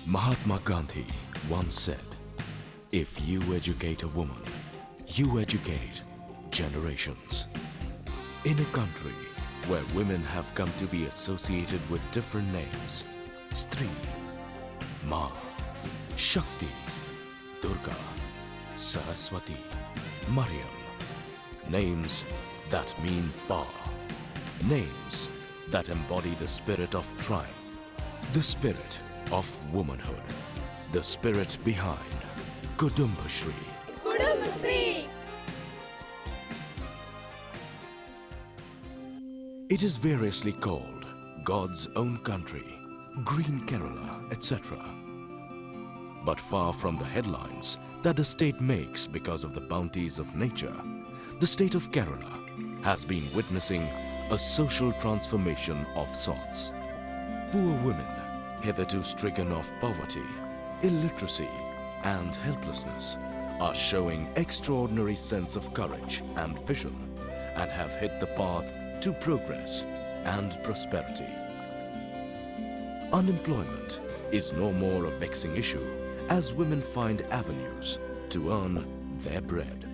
Mahatma Gandhi once said, "If you educate a woman, you educate generations." In a country where women have come to be associated with different names, Stree, Ma, Shakti, Durga, Saraswati, Mariam, names that mean power, names that embody the spirit of triumph, the spirit of womanhood, the spirit behind Kudumbshree. Kudumbshree! It is variously called God's own country, Green Kerala, etc. But far from the headlines that the state makes because of the bounties of nature, the state of Kerala has been witnessing a social transformation of sorts. Poor women, hitherto stricken of poverty, illiteracy and helplessness, are showing extraordinary sense of courage and vision and have hit the path to progress and prosperity. Unemployment is no more a vexing issue as women find avenues to earn their bread.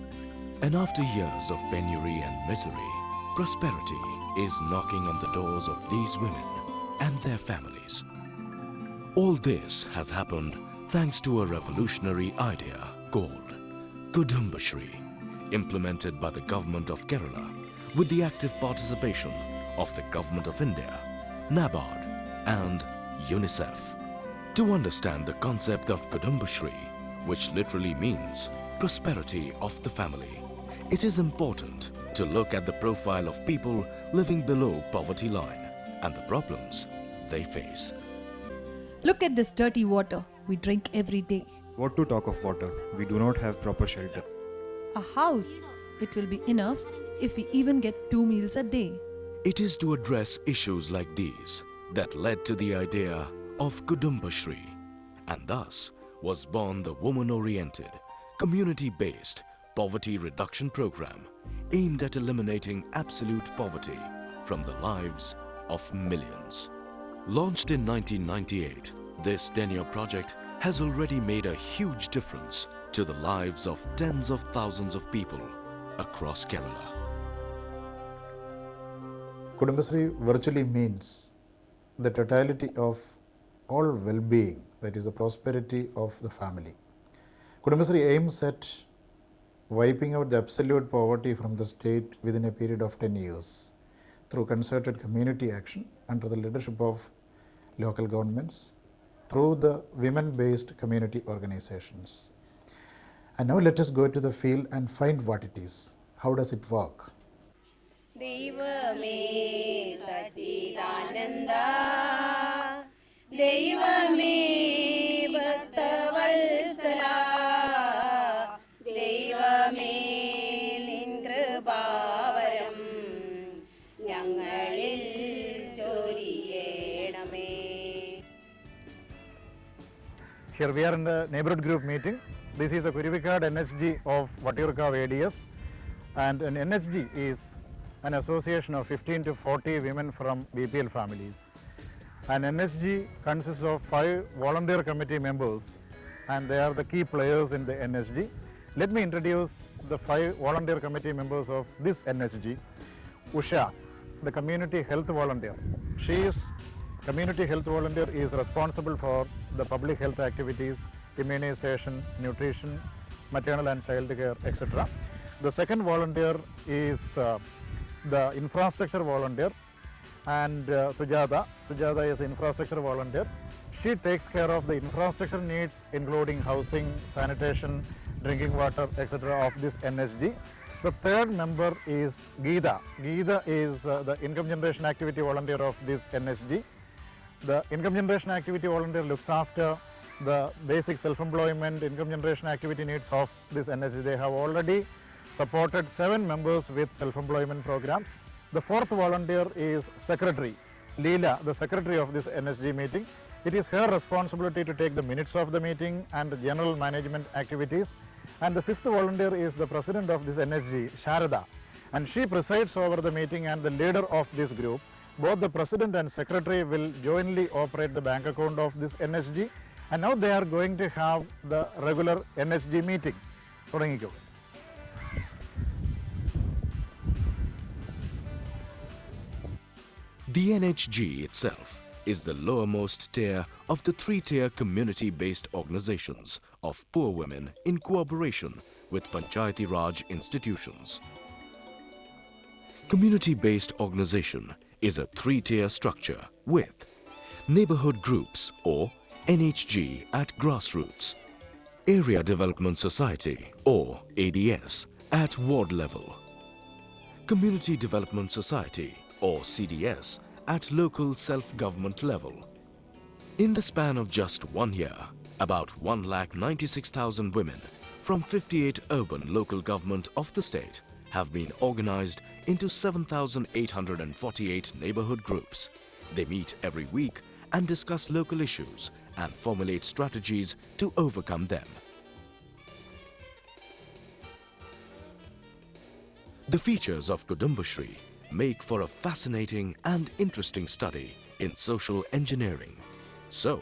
And after years of penury and misery, prosperity is knocking on the doors of these women and their families. All this has happened thanks to a revolutionary idea called Kudumbshree, implemented by the government of Kerala with the active participation of the Government of India, NABARD and UNICEF. To understand the concept of Kudumbshree, which literally means prosperity of the family, it is important to look at the profile of people living below poverty line and the problems they face. Look at this dirty water we drink every day. What to talk of water? We do not have proper shelter. A house, it will be enough if we even get 2 meals a day. It is to address issues like these that led to the idea of Kudumbshree, and thus was born the woman-oriented, community-based poverty reduction program aimed at eliminating absolute poverty from the lives of millions. Launched in 1998, this 10-year project has already made a huge difference to the lives of tens of thousands of people across Kerala. Kudumbshree virtually means the totality of all well-being, that is the prosperity of the family. Kudumbshree aims at wiping out the absolute poverty from the state within a period of 10 years through concerted community action under the leadership of local governments, through the women-based community organizations. And now let us go to the field and find what it is. How does it work? Devame Sachidananda Devame Bhaktavalsala Devame Ninkrupavaram Nyangalil Choriyename. Here we are in the neighborhood group meeting. This is a Kurivikad NSG of Vattiurkav ADS, and an NSG is an association of 15 to 40 women from BPL families. An NSG consists of 5 volunteer committee members, and they are the key players in the NSG. Let me introduce the 5 volunteer committee members of this NSG. Usha, the community health volunteer. Community health volunteer is responsible for the public health activities, immunization, nutrition, maternal and child care, etc. The second volunteer is the infrastructure volunteer, and Sujata is an infrastructure volunteer. She takes care of the infrastructure needs, including housing, sanitation, drinking water, etc. of this NSG. The third member is Geeta. Geeta is the income generation activity volunteer of this NSG. The income generation activity volunteer looks after the basic self-employment, income generation activity needs of this NSG. They have already supported 7 members with self-employment programs. The fourth volunteer is Secretary, Leela, the Secretary of this NSG meeting. It is her responsibility to take the minutes of the meeting and the general management activities. And the fifth volunteer is the President of this NSG, Sharada, and she presides over the meeting and the leader of this group. Both the President and Secretary will jointly operate the bank account of this NSG, And now they are going to have the regular NSG meeting. തുടങ്ങിക്കോ. The NHG itself is the lowermost tier of the three-tier community-based organizations of poor women in cooperation with Panchayati Raj institutions. Community-based organization is a three-tier structure with neighborhood groups or NHG at grassroots, Area Development Society or ADS at ward level, Community Development Society or CDS at local self-government level. In the span of just 1 year, about 1,96,000 women from 58 urban local government of the state have been organized into 7,848 neighborhood groups. They meet every week and discuss local issues and formulate strategies to overcome them. The features of Kudumbshree make for a fascinating and interesting study in social engineering. So,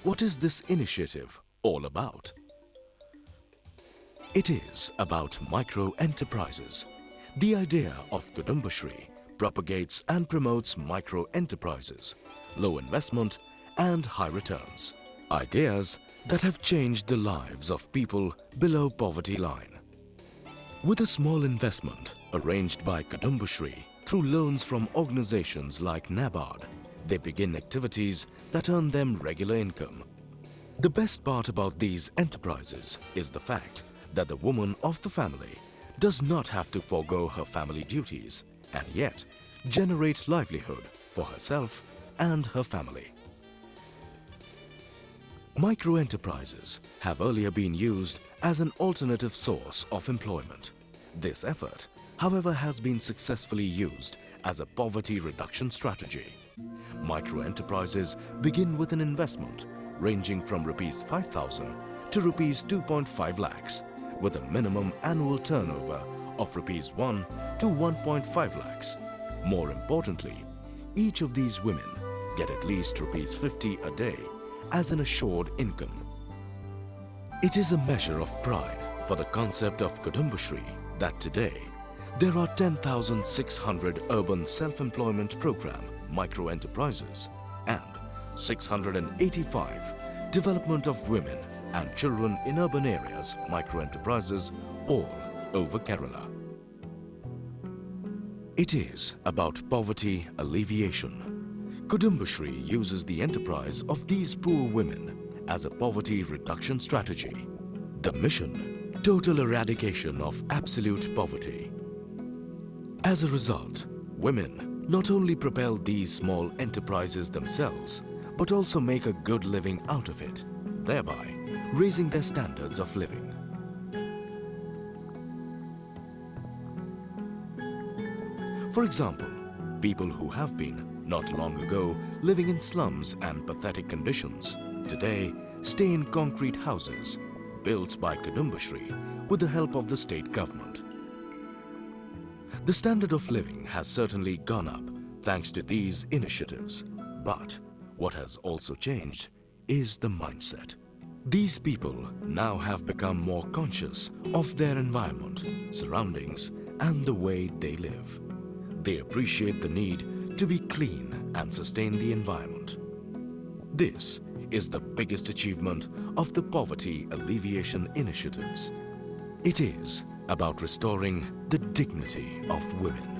what is this initiative all about? It is about micro-enterprises. The idea of Kudumbshree propagates and promotes micro-enterprises, low investment and high returns. Ideas that have changed the lives of people below poverty line. With a small investment arranged by Kudumbshree through loans from organizations like NABARD, they begin activities that earn them regular income. The best part about these enterprises is the fact that the woman of the family does not have to forego her family duties and yet generate livelihood for herself and her family. Micro-enterprises have earlier been used as an alternative source of employment. This effort, however, has been successfully used as a poverty reduction strategy. Micro-enterprises begin with an investment ranging from Rs 5,000 to Rs 2.5 lakhs with a minimum annual turnover of Rs 1 to 1.5 lakhs. More importantly, each of these women get at least Rs 50 a day as an assured income. It is a measure of pride for the concept of Kudumbshree that today there are 10,600 urban self-employment program micro-enterprises and 685 development of women and children in urban areas micro-enterprises all over Kerala. It is about poverty alleviation. Kudumbshree uses the enterprise of these poor women as a poverty reduction strategy. The mission: total eradication of absolute poverty. As a result, women not only propel these small enterprises themselves, but also make a good living out of it, thereby raising their standards of living. For example, people who have been, not long ago, living in slums and pathetic conditions, today stay in concrete houses built by Kudumbshree with the help of the state government. The standard of living has certainly gone up thanks to these initiatives, but what has also changed is the mindset. These people now have become more conscious of their environment, surroundings, and the way they live. They appreciate the need to be clean and sustain the environment. This is the biggest achievement of the poverty alleviation initiatives. It is about restoring the dignity of women.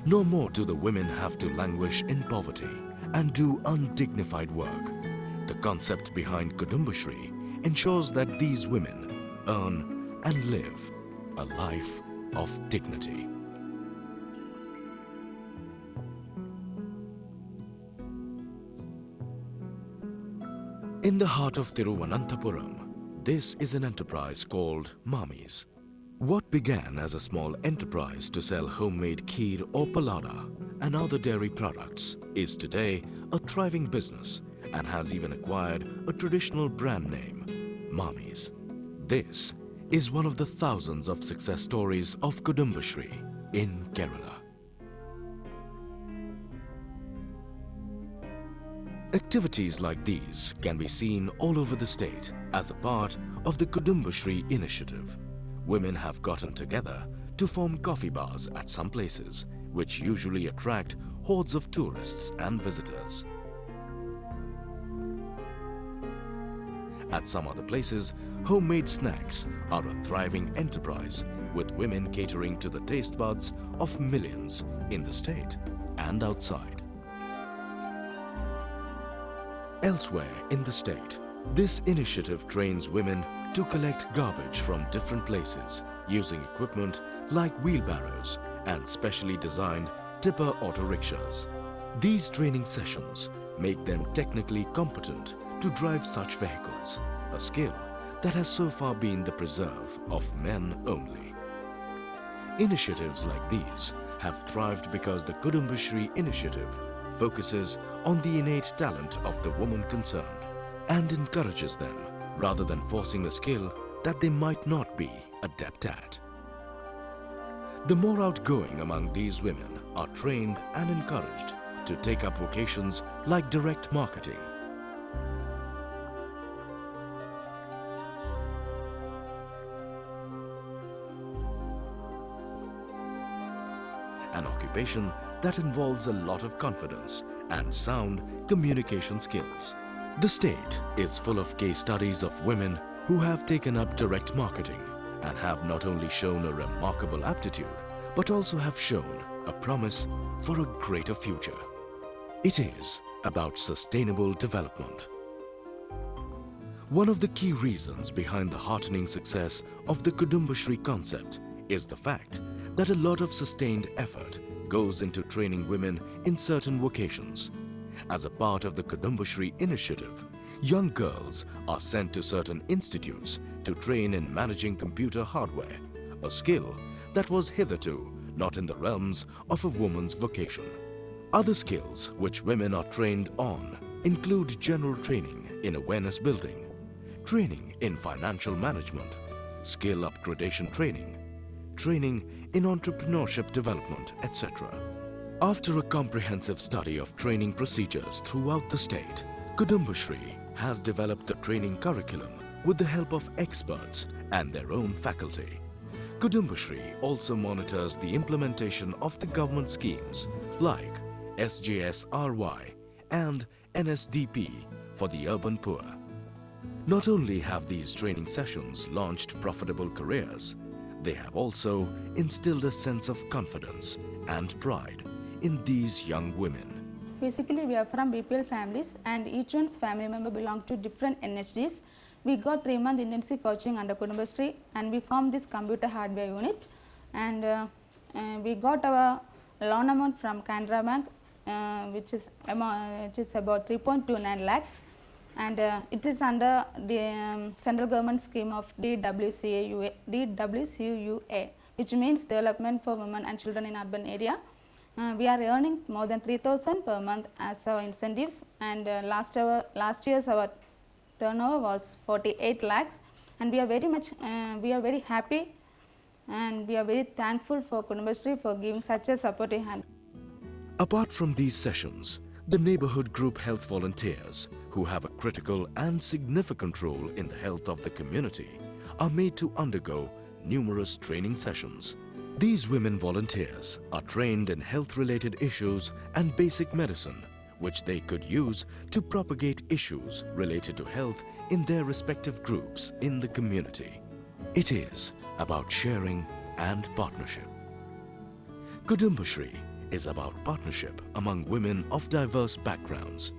No more do the women have to languish in poverty and do undignified work. The concept behind Kudumbshree ensures that these women earn and live a life of dignity. In the heart of Thiruvananthapuram, this is an enterprise called Mamis. What began as a small enterprise to sell homemade kheer or palada and other dairy products is today a thriving business and has even acquired a traditional brand name, Mamis. This is one of the thousands of success stories of Kudumbshree in Kerala. Activities like these can be seen all over the state as a part of the Kudumbshree initiative. Women have gotten together to form coffee bars at some places, which usually attract hordes of tourists and visitors. At some other places, homemade snacks are a thriving enterprise, with women catering to the taste buds of millions in the state and outside. Elsewhere in the state, this initiative trains women to collect garbage from different places using equipment like wheelbarrows and specially designed tipper auto rickshaws. These training sessions make them technically competent to drive such vehicles, a skill that has so far been the preserve of men only. Initiatives like these have thrived because the Kudumbshree initiative focuses on the innate talent of the woman concerned and encourages them rather than forcing a skill that they might not be adept at. The more outgoing among these women are trained and encouraged to take up vocations like direct marketing, an occupation that involves a lot of confidence and sound communication skills. The state is full of case studies of women who have taken up direct marketing and have not only shown a remarkable aptitude, but also have shown a promise for a greater future. It is about sustainable development. One of the key reasons behind the heartening success of the Kudumbshree concept is the fact that a lot of sustained effort goes into training women in certain vocations. As a part of the Kudumbshree initiative, young girls are sent to certain institutes to train in managing computer hardware, a skill that was hitherto not in the realms of a woman's vocation. Other skills which women are trained on include general training in awareness building, training in financial management, skill upgradation training, training in entrepreneurship development, etc. After a comprehensive study of training procedures throughout the state, Kudumbshree has developed the training curriculum with the help of experts and their own faculty. Kudumbshree also monitors the implementation of the government schemes like SJSRY and NSDP for the urban poor. Not only have these training sessions launched profitable careers, they have also instilled a sense of confidence and pride in these young women. Basically, we are from BPL families and each one's family member belong to different NHGs. We got 3-month intensive coaching under Kudumbshree and we formed this computer hardware unit, and we got our loan amount from Canara Bank, which is about 3.29 lakhs, and it is under the central government scheme of DWCUA, which means Development for Women and Children in Urban Area. We are earning more than 3,000 per month as our incentives, and last year's our turnover was 48 lakhs, and we are very happy and we are very thankful for Kudumbshree for giving such a supporting hand. Apart from these sessions, the neighborhood group health volunteers, who have a critical and significant role in the health of the community, are made to undergo numerous training sessions. These women volunteers are trained in health-related issues and basic medicine, which they could use to propagate issues related to health in their respective groups in the community. It is about sharing and partnership. Kudumbshree is about partnership among women of diverse backgrounds.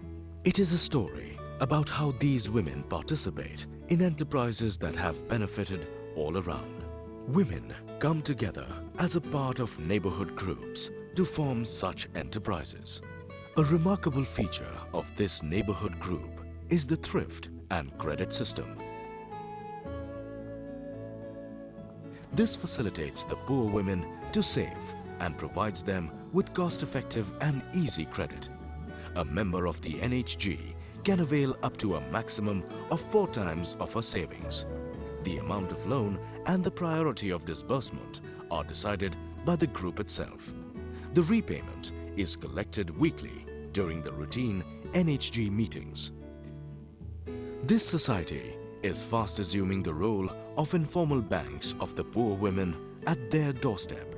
It is a story about how these women participate in enterprises that have benefited all around. Women come together as a part of neighborhood groups to form such enterprises. A remarkable feature of this neighborhood group is the thrift and credit system. This facilitates the poor women to save and provides them with cost-effective and easy credit. A member of the NHG can avail up to a maximum of 4 times of her savings. The amount of loan and the priority of disbursement are decided by the group itself. The repayment is collected weekly during the routine NHG meetings. This society is fast assuming the role of informal banks of the poor women at their doorstep.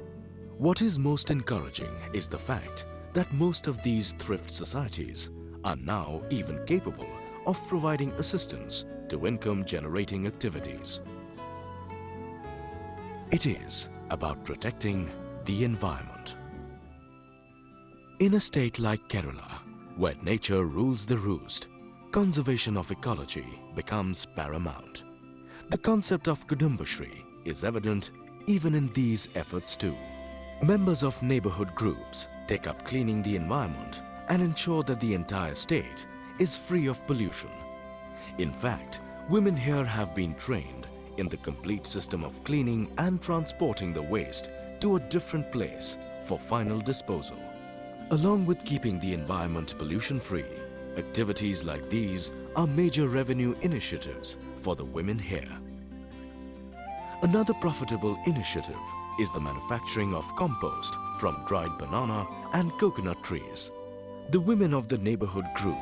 What is most encouraging is the fact that most of these thrift societies are now even capable of providing assistance to income-generating activities. It is about protecting the environment. In a state like Kerala, where nature rules the roost, conservation of ecology becomes paramount. The concept of Kudumbshree is evident even in these efforts too. Members of neighborhood groups take up cleaning the environment and ensure that the entire state is free of pollution. In fact, women here have been trained in the complete system of cleaning and transporting the waste to a different place for final disposal. Along with keeping the environment pollution-free, activities like these are major revenue initiatives for the women here. Another profitable initiative is the manufacturing of compost from dried banana and coconut trees. The women of the neighborhood group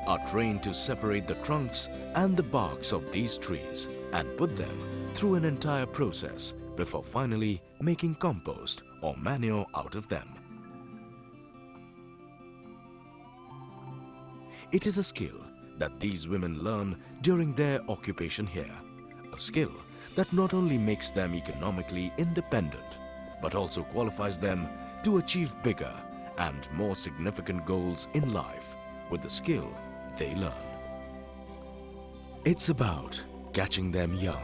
are trained to separate the trunks and the barks of these trees and put them through an entire process before finally making compost or manure out of them. It is a skill that these women learn during their occupation here, a skill that not only makes them economically independent, but also qualifies them to achieve bigger and more significant goals in life with the skill they learn. It's about catching them young.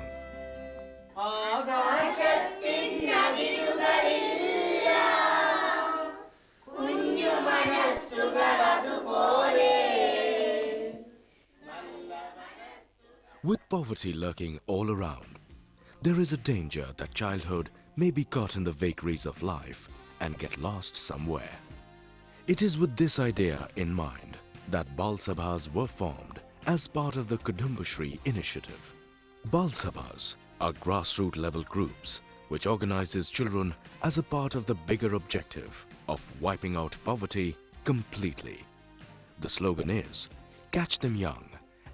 With poverty lurking all around, there is a danger that childhood may be caught in the vagaries of life and get lost somewhere. It is with this idea in mind that Bal Sabhas were formed as part of the Kudumbshree initiative. Bal Sabhas are grassroots level groups which organizes children as a part of the bigger objective of wiping out poverty completely. The slogan is, "Catch them young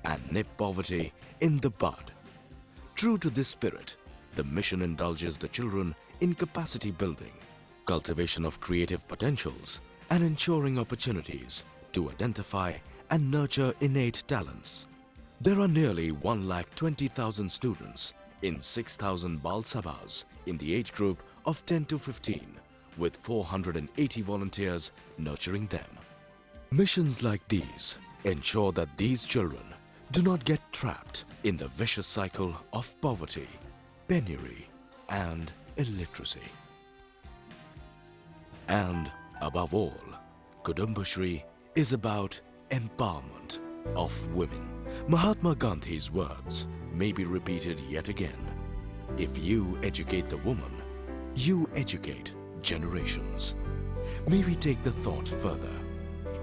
and nip poverty in the bud." True to this spirit, the mission indulges the children in capacity building, cultivation of creative potentials, and ensuring opportunities to identify and nurture innate talents. There are nearly 1,20,000 students in 6,000 Bal Sabhas in the age group of 10 to 15, with 480 volunteers nurturing them. Missions like these ensure that these children do not get trapped in the vicious cycle of poverty, penury, and illiteracy. And above all, Kudumbshree is about empowerment of women. Mahatma Gandhi's words may be repeated yet again. If you educate the woman, you educate generations. May we take the thought further.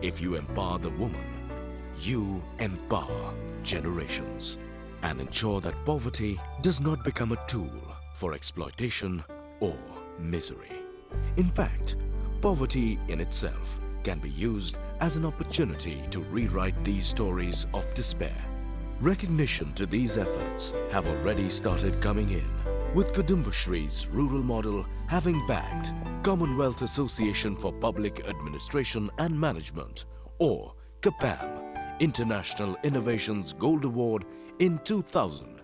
If you empower the woman, you empower generations and ensure that poverty does not become a tool for exploitation or misery. In fact, poverty in itself can be used as an opportunity to rewrite these stories of despair. Recognition to these efforts have already started coming in, with Kudumbshree's rural model having backed Commonwealth Association for Public Administration and Management, or CAPAM, International Innovations Gold Award in 2000,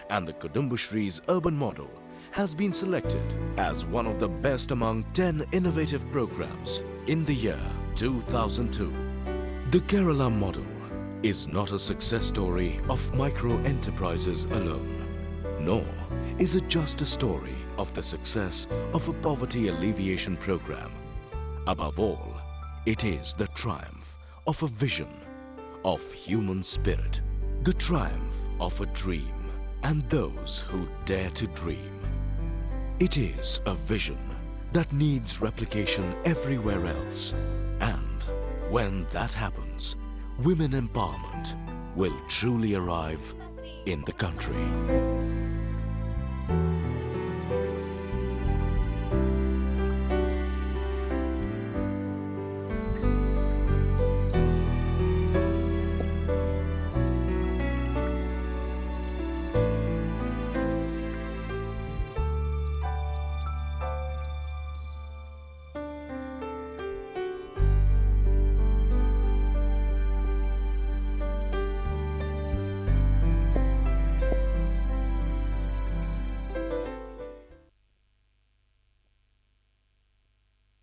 and the Kudumbshree's urban model has been selected as one of the best among 10 innovative programs in the year 2002. The Kerala model is not a success story of micro-enterprises alone, nor is it just a story of the success of a poverty alleviation program. Above all, it is the triumph of a vision, of human spirit, the triumph of a dream, and those who dare to dream. It is a vision that needs replication everywhere else, and when that happens, women empowerment will truly arrive in the country.